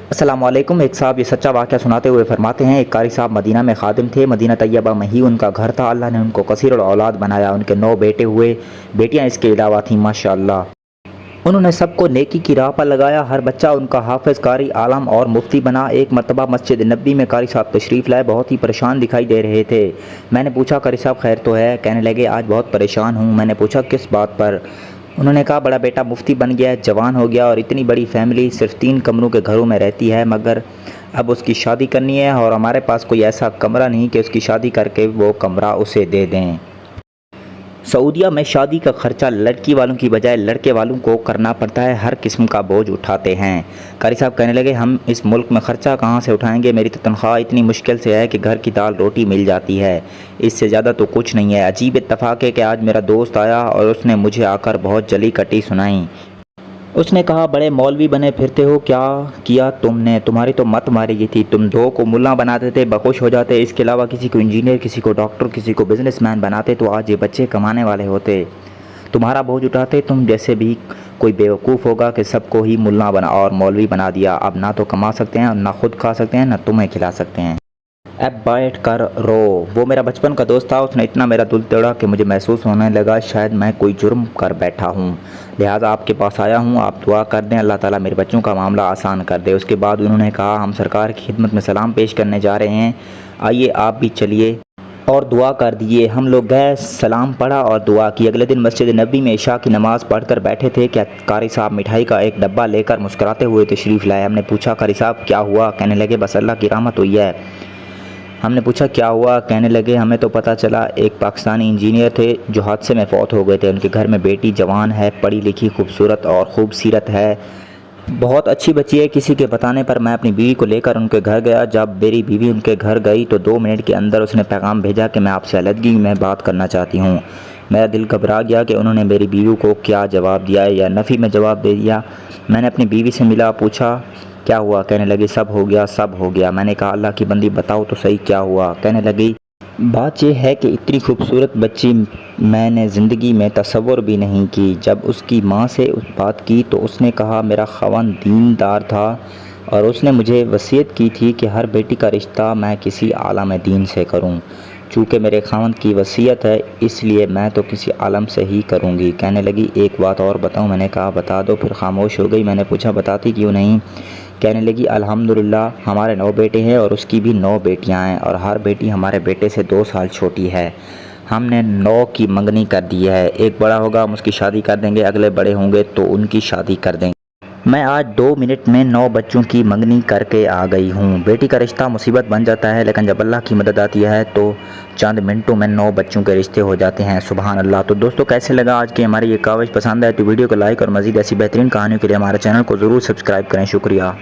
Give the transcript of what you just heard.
अस्सलाम वालेकुम। एक साहब ये सच्चा वाक़या सुनाते हुए फरमाते हैं, एक कारी साहब मदीना में खादिम थे। मदीना तैयबा में ही उनका घर था। अल्लाह ने उनको कसीर औलाद बनाया। उनके 9 बेटे हुए, बेटियां इसके अलावा थीं माशाअल्लाह। उन्होंने सबको नेकी की राह पर लगाया। हर बच्चा उनका हाफ़िज़, कारी, आलम और मुफ्ती बना। एक मरतबा मस्जिद नबी में कारी साहब तशरीफ़ लाए, बहुत ही परेशान दिखाई दे रहे थे। मैंने पूछा, कारी साहब खैर तो है? कहने लगे, आज बहुत परेशान हूँ। मैंने पूछा, किस बात पर? उन्होंने कहा, बड़ा बेटा मुफ्ती बन गया है, जवान हो गया और इतनी बड़ी फैमिली सिर्फ 3 कमरों के घरों में रहती है, मगर अब उसकी शादी करनी है और हमारे पास कोई ऐसा कमरा नहीं कि उसकी शादी करके वो कमरा उसे दे दें। सऊदीया में शादी का खर्चा लड़की वालों की बजाय लड़के वालों को करना पड़ता है। हर किस्म का बोझ उठाते हैं। कारी साहब कहने लगे, हम इस मुल्क में ख़र्चा कहाँ से उठाएंगे? मेरी तो तनख्वाह इतनी मुश्किल से है कि घर की दाल रोटी मिल जाती है, इससे ज़्यादा तो कुछ नहीं है। अजीब इत्तफ़ाक़ है कि आज मेरा दोस्त आया और उसने मुझे आकर बहुत जली कटी सुनाई। उसने कहा, बड़े मौलवी बने फिरते हो, क्या किया तुमने? तुम्हारी तो मत मारी गई थी। तुम 2 को मुल्ला बनाते थे, बखुश हो जाते। इसके अलावा किसी को इंजीनियर, किसी को डॉक्टर, किसी को बिजनेसमैन बनाते तो आज ये बच्चे कमाने वाले होते। तुम्हारा बोझ उठाते। तुम जैसे भी कोई बेवकूफ़ होगा कि सबको ही मुल्ला बना और मौलवी बना दिया। अब ना तो कमा सकते हैं, ना खुद खा सकते हैं, ना तुम्हें खिला सकते हैं। अब बैठ कर रो। वो मेरा बचपन का दोस्त था। उसने इतना मेरा दिल तोड़ा कि मुझे महसूस होने लगा शायद मैं कोई जुर्म कर बैठा हूँ, लिहाजा आपके पास आया हूँ। आप दुआ कर दें, अल्लाह ताला मेरे बच्चों का मामला आसान कर दे। उसके बाद उन्होंने कहा, हम सरकार की खिदमत में सलाम पेश करने जा रहे हैं, आइए आप भी चलिए और दुआ कर दिए। हम लोग गए, सलाम पढ़ा और दुआ की। अगले दिन मस्जिद नबी में इशा की नमाज़ पढ़कर बैठे थे कि कारी साहब मिठाई का एक डब्बा लेकर मुस्कुराते हुए तशरीफ़ लाए। हमने पूछा, कारी साहब क्या हुआ? कहने लगे, बस अल्लाह की रहमत हुई है। हमने पूछा, क्या हुआ? कहने लगे, हमें तो पता चला एक पाकिस्तानी इंजीनियर थे जो हादसे में फ़ौत हो गए थे। उनके घर में बेटी जवान है, पढ़ी लिखी, खूबसूरत और खूब सीरत है, बहुत अच्छी बच्ची है। किसी के बताने पर मैं अपनी बीवी को लेकर उनके घर गया। जब मेरी बीवी उनके घर गई तो 2 मिनट के अंदर उसने पैगाम भेजा कि मैं आपसे अलहदगी में बात करना चाहती हूँ। मेरा दिल घबरा गया कि उन्होंने मेरी बीवी को क्या जवाब दिया है या नफ़ी में जवाब दे दिया। मैंने अपनी बीवी से मिला, पूछा क्या हुआ? कहने लगी, सब हो गया, सब हो गया। मैंने कहा, अल्लाह की बंदी बताओ तो सही क्या हुआ? कहने लगी, बात यह है कि इतनी खूबसूरत बच्ची मैंने ज़िंदगी में तसव्वुर भी नहीं की। जब उसकी माँ से उस बात की तो उसने कहा, मेरा ख़ावंद दीनदार था और उसने मुझे वसीयत की थी कि हर बेटी का रिश्ता मैं किसी आलम दीन से करूं। चूँकि मेरे ख़ावंद की वसीयत है इसलिए मैं तो किसी आलम से ही करूँगी। कहने लगी, एक बात और बताऊँ? मैंने कहा, बता दो। फिर खामोश हो गई। मैंने पूछा, बताती क्यों नहीं? कहने लगी, अल्हम्दुलिल्लाह हमारे 9 बेटे हैं और उसकी भी 9 बेटियां हैं और हर बेटी हमारे बेटे से 2 साल छोटी है। हमने 9 की मंगनी कर दी है। एक बड़ा होगा हम उसकी शादी कर देंगे, अगले बड़े होंगे तो उनकी शादी कर देंगे। मैं आज 2 मिनट में 9 बच्चों की मंगनी करके आ गई हूँ। बेटी का रिश्ता मुसीबत बन जाता है, लेकिन जब अल्लाह की मदद आती है तो चंद मिनटों में 9 बच्चों के रिश्ते हो जाते हैं। सुभान अल्लाह। तो दोस्तों, कैसे लगा आज की हमारी ये कवरेज? पसंद आए तो वीडियो को लाइक और मज़ीद ऐसी बेहतरीन कहानियों के लिए हमारे चैनल को ज़रूर सब्सक्राइब करें। शुक्रिया।